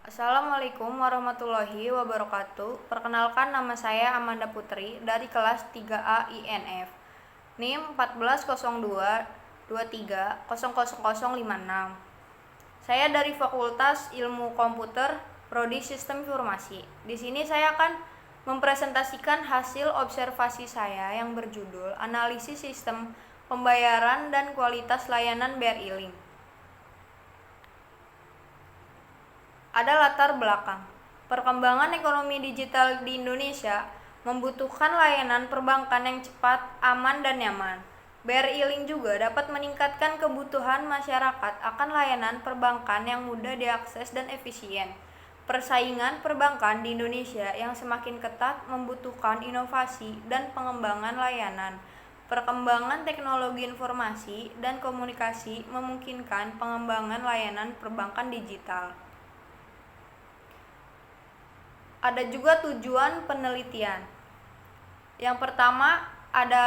Assalamualaikum warahmatullahi wabarakatuh. Perkenalkan, nama saya Amanda Putri dari kelas 3A INF. NIM 140223000056. Saya dari Fakultas Ilmu Komputer, Prodi Sistem Informasi. Di sini saya akan mempresentasikan hasil observasi saya yang berjudul Analisis Sistem Pembayaran dan Kualitas Layanan BRI Link. Ada latar belakang. Perkembangan ekonomi digital di Indonesia membutuhkan layanan perbankan yang cepat, aman, dan nyaman. BRI Link juga dapat meningkatkan kebutuhan masyarakat akan layanan perbankan yang mudah diakses dan efisien. Persaingan perbankan di Indonesia yang semakin ketat membutuhkan inovasi dan pengembangan layanan. Perkembangan teknologi informasi dan komunikasi memungkinkan pengembangan layanan perbankan digital. Ada juga tujuan penelitian. Yang pertama, ada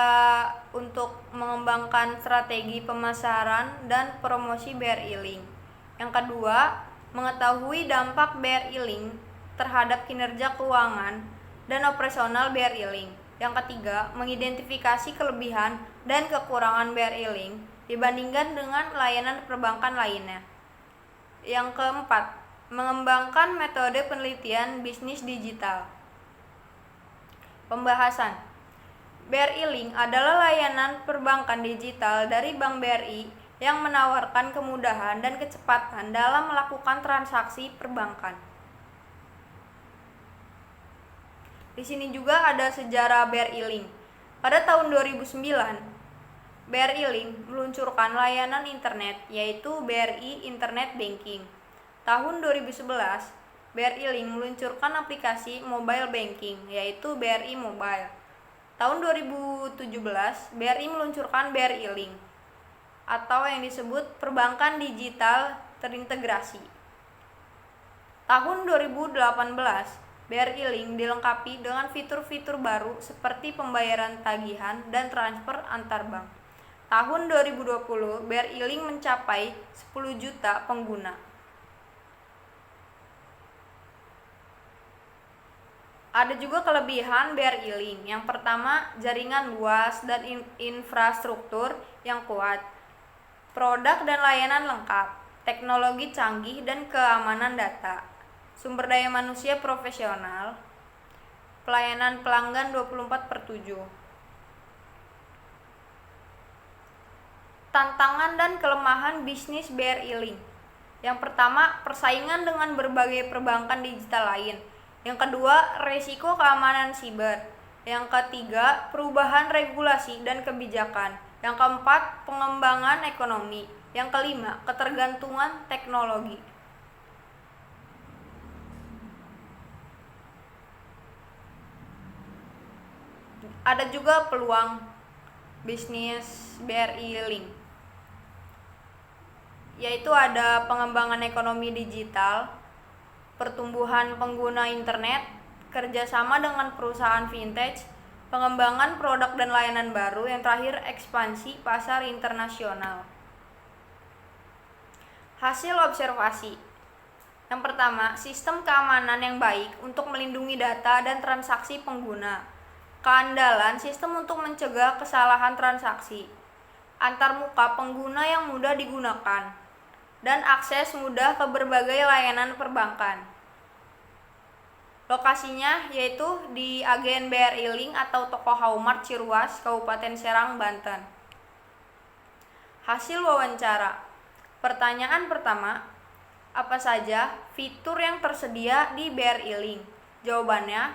untuk mengembangkan strategi pemasaran dan promosi BRI Link. Yang kedua, mengetahui dampak BRI Link terhadap kinerja keuangan dan operasional BRI Link. Yang ketiga, mengidentifikasi kelebihan dan kekurangan BRI Link dibandingkan dengan layanan perbankan lainnya. Yang keempat, mengembangkan metode penelitian bisnis digital. Pembahasan. BRI Link adalah layanan perbankan digital dari Bank BRI yang menawarkan kemudahan dan kecepatan dalam melakukan transaksi perbankan. Di sini juga ada sejarah BRI Link. Pada tahun 2009, BRI Link meluncurkan layanan internet yaitu BRI Internet Banking. Tahun 2011, BRI Link meluncurkan aplikasi mobile banking yaitu BRI Mobile. Tahun 2017, BRI meluncurkan BRI Link atau yang disebut perbankan digital terintegrasi. Tahun 2018, BRI Link dilengkapi dengan fitur-fitur baru seperti pembayaran tagihan dan transfer antar bank. Tahun 2020, BRI Link mencapai 10 juta pengguna. Ada juga kelebihan BRI Link. Yang pertama, jaringan luas dan infrastruktur yang kuat, produk dan layanan lengkap, teknologi canggih dan keamanan data, sumber daya manusia profesional, pelayanan pelanggan 24/7. Tantangan dan kelemahan bisnis BRI Link. Yang pertama, persaingan dengan berbagai perbankan digital lain. Yang kedua, resiko keamanan siber. Yang ketiga, perubahan regulasi dan kebijakan. Yang keempat, pengembangan ekonomi. Yang kelima, ketergantungan teknologi. Ada juga peluang bisnis BRI Link, yaitu ada pengembangan ekonomi digital, pertumbuhan pengguna internet, kerjasama dengan perusahaan vintage, pengembangan produk dan layanan baru, yang terakhir ekspansi pasar internasional. Hasil observasi. Yang pertama, sistem keamanan yang baik untuk melindungi data dan transaksi pengguna. Keandalan sistem untuk mencegah kesalahan transaksi. Antarmuka pengguna yang mudah digunakan dan akses mudah ke berbagai layanan perbankan. Lokasinya yaitu di agen BRI Link atau Toko Haumart Ciruas, Kabupaten Serang, Banten. Hasil wawancara. Pertanyaan pertama, apa saja fitur yang tersedia di BRI Link? Jawabannya,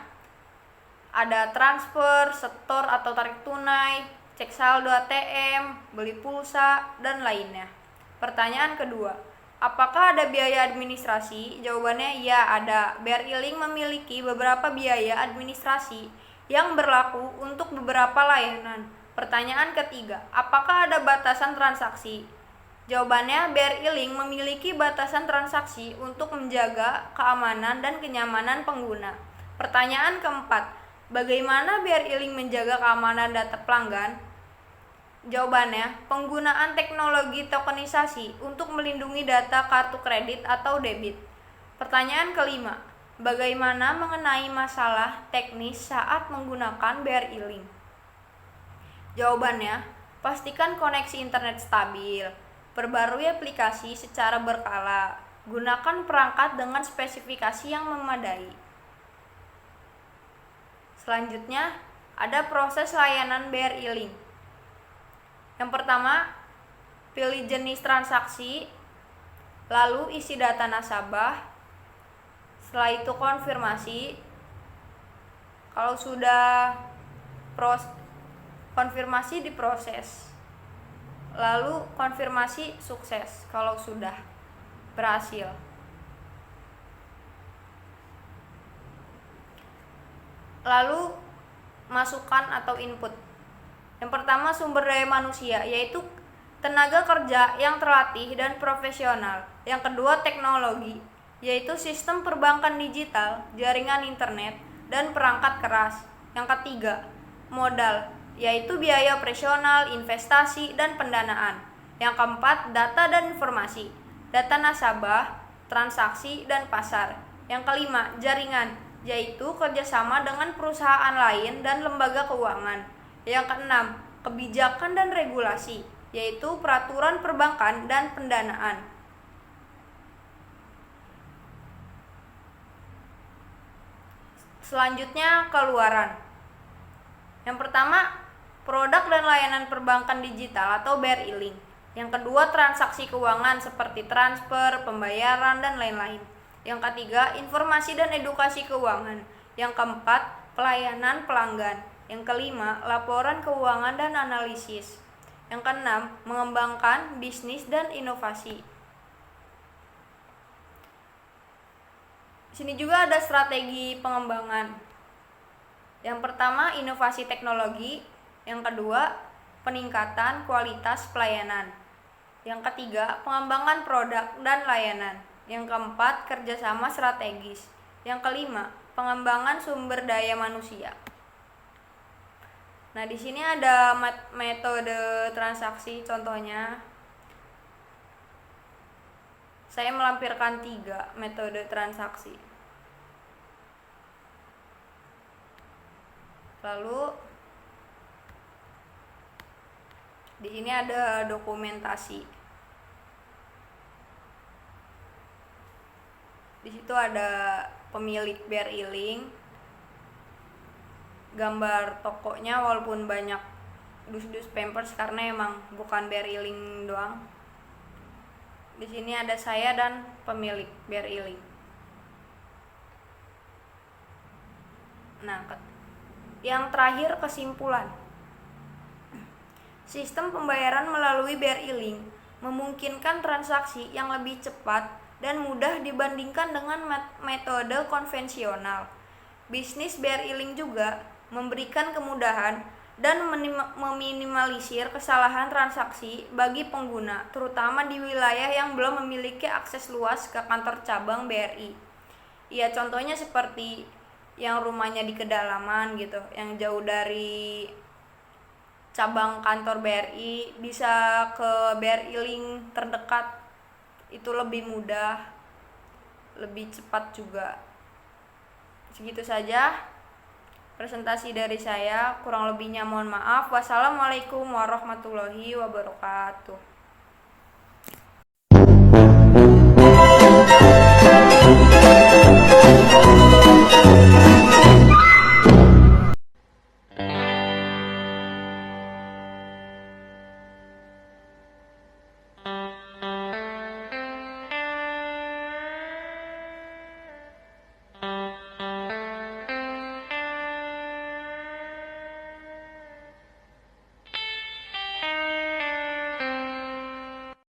ada transfer, setor atau tarik tunai, cek saldo ATM, beli pulsa, dan lainnya. Pertanyaan kedua, apakah ada biaya administrasi? Jawabannya ya, ada. BRI Link memiliki beberapa biaya administrasi yang berlaku untuk beberapa layanan. Pertanyaan ketiga, apakah ada batasan transaksi? Jawabannya, BRI Link memiliki batasan transaksi untuk menjaga keamanan dan kenyamanan pengguna. Pertanyaan keempat, bagaimana BRI Link menjaga keamanan data pelanggan? Jawabannya, penggunaan teknologi tokenisasi untuk melindungi data kartu kredit atau debit. Pertanyaan kelima, bagaimana mengenai masalah teknis saat menggunakan BRI Link? Jawabannya, pastikan koneksi internet stabil, perbarui aplikasi secara berkala, gunakan perangkat dengan spesifikasi yang memadai. Selanjutnya, ada proses layanan BRI Link. Yang pertama, pilih jenis transaksi, lalu isi data nasabah. Setelah itu konfirmasi. Kalau sudah konfirmasi diproses. Lalu konfirmasi sukses kalau sudah berhasil. Lalu masukan atau input. Yang pertama, sumber daya manusia, yaitu tenaga kerja yang terlatih dan profesional. Yang kedua, teknologi, yaitu sistem perbankan digital, jaringan internet, dan perangkat keras. Yang ketiga, modal, yaitu biaya operasional, investasi, dan pendanaan. Yang keempat, data dan informasi, data nasabah, transaksi, dan pasar. Yang kelima, jaringan, yaitu kerjasama dengan perusahaan lain dan lembaga keuangan. Yang keenam, kebijakan dan regulasi, yaitu peraturan perbankan dan pendanaan. Selanjutnya, keluaran. Yang pertama, produk dan layanan perbankan digital atau BRI Link. Yang kedua, transaksi keuangan seperti transfer, pembayaran, dan lain-lain. Yang ketiga, informasi dan edukasi keuangan. Yang keempat, pelayanan pelanggan. Yang kelima, laporan keuangan dan analisis. Yang keenam, mengembangkan bisnis dan inovasi. Di sini juga ada strategi pengembangan. Yang pertama, inovasi teknologi. Yang kedua, peningkatan kualitas pelayanan. Yang ketiga, pengembangan produk dan layanan. Yang keempat, kerjasama strategis. Yang kelima, pengembangan sumber daya manusia. Nah, di sini ada metode transaksi, contohnya saya melampirkan 3 metode transaksi. Lalu di sini ada dokumentasi. Di situ ada pemilik BRI Link, gambar tokonya walaupun banyak dus-dus pampers karena emang bukan BRI Link doang. Di sini ada saya dan pemilik BRI Link. Nah, yang terakhir, kesimpulan. Sistem pembayaran melalui BRI Link memungkinkan transaksi yang lebih cepat dan mudah dibandingkan dengan metode konvensional. Bisnis BRI Link juga memberikan kemudahan dan meminimalisir kesalahan transaksi bagi pengguna, terutama di wilayah yang belum memiliki akses luas ke kantor cabang BRI. Ya, contohnya seperti yang rumahnya di kedalaman gitu, yang jauh dari cabang kantor BRI, bisa ke BRI Link terdekat, itu lebih mudah, lebih cepat juga. Segitu saja presentasi dari saya, kurang lebihnya mohon maaf. Wassalamualaikum warahmatullahi wabarakatuh.